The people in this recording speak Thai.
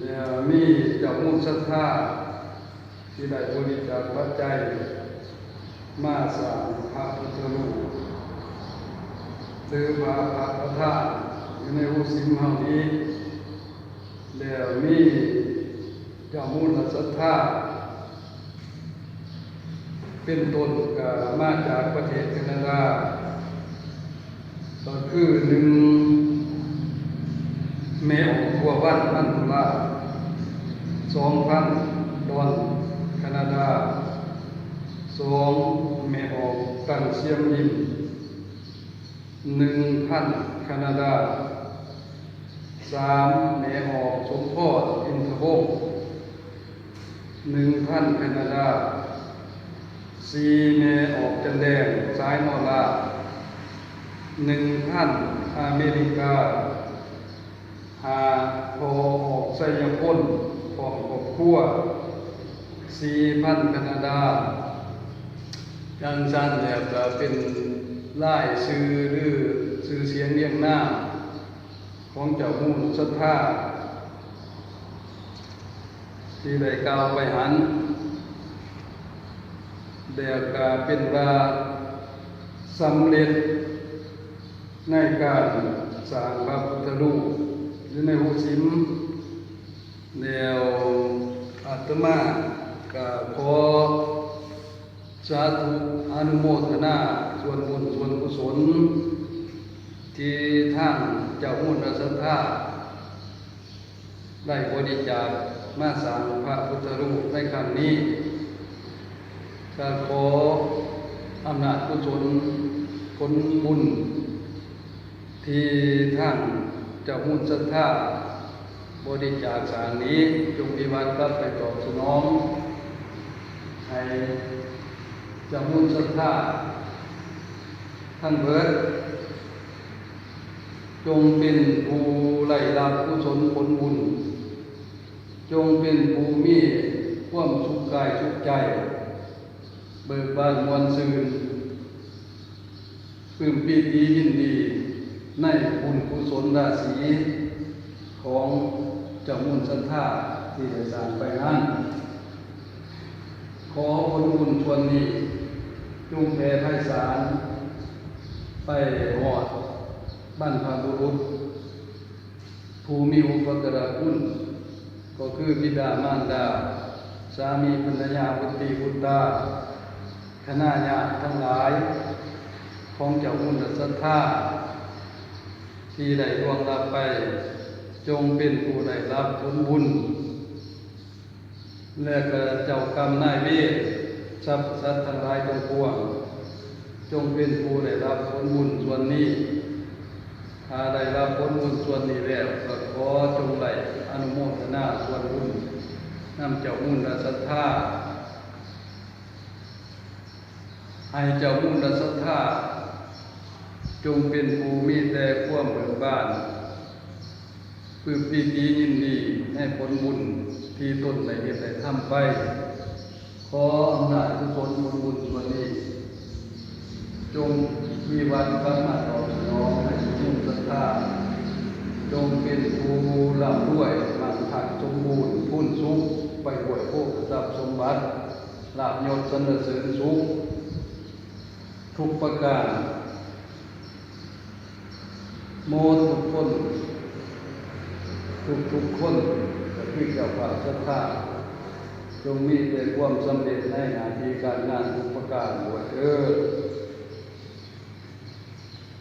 แล้วมีเจ้ามูลศรัทธาที่ได้บริจาคปัจจัยมาสร้างพระพุทธรูปหรือพระประธานอยู่ในอุสิมเฮานี้แล้วมีเจ้ามูลศรัทธาเป็นต้นก็มาจากประเทศแคนาดาก็คือหนึ่งเมออกบัววันนันทุลา2,000 ดอลแคนาดา2เมออกตังเซียมยิม1,000 แคนาดา3เมออกสมโพธิอินทวงศ์1,000 แคนาดา4เมออกจันแดงสายนอลา1,000 อเมริกา5พอออกไซยพลพร้อมครอบครัว4,000 แคนาดาจังซั่นแล้วก็เป็นรายชื่อหรือชื่อเสียงเรียงนามของเจ้ามูลศรัทธาที่ได้กล่าวไปหันแล้วก็เป็นว่าสำเร็จในการสร้างพระพุทธรูปอยู่ในหูสิมแล้วอาตมาก็ขอสาธุอนุโมทนาส่วนบุญส่วนกุศลที่ทางเจ้ามูลศรัทธาได้บริจาคมาสร้างพระพุทธรูปในครั้งนี้ก็ขออำนาจกุศลผลบุญที่ท่านเจ้ามูลศรัทธาบริจาคสร้างนี้จงมีวันกลับไปตอบสนองให้เจ้ามูลศรัทธาท่านเบิดจงเป็นผู้ได้รับกุศลผลบุญจงเป็นผู้มีความสุขกายสุขใจเบิกบานมวลซื่นปลื้มปีติยินดีในบุญกุศลราศีของเจ้ามูลศรัทธาที่ได้สร้างไปนั้นขอผลบุญส่วนนี้จงแผ่ไพศาลไปหอดบรรพบุรุษผู้มีอุปการะคุณก็คือบิดามารดาสามีภรรยาบุตรีบุตรคณะญาติทั้งหลายของเจ้ามูลศรัทธาที่ได้ล่วงลับไปจงเป็นผู้ได้รับผลบุญและก็เจ้ากรรมนายเวรทรัพย์สัตว์ทั้งหลายทั้งปวงจงเป็นผู้ได้รับผลบุญส่วนนี้ถ้าได้รับผลบุญส่วนนี้แล้วก็ขอจงได้อนุโมทนาส่วนบุญนำเจ้ามูลศรัทธาให้เจ้ามูลศรัทธาจงเป็นผู้มีแต่ความเบิกบานปลื้มปีติยินดีในผลบุญที่ตนได้เฮ็ดได้ทำไปขออำนาจกุศลผลบุญส่วนนี้จงมีวันกลับมาตอบสนองให้เจ้ามูลศรัทธาจงเป็นผู้ร่ำรวยมั่งคั่งสมบูรณ์พูนสุขไปอวยโภคทรัพย์สมบัติลาภยศสรรเสริญสุขทุกประการโมทุกคนทุกคนก็คือเจ้าภาพศรัทธาจงมีแต่ความสำเร็จในหน้าที่การงานทุกประการด้วยเถิด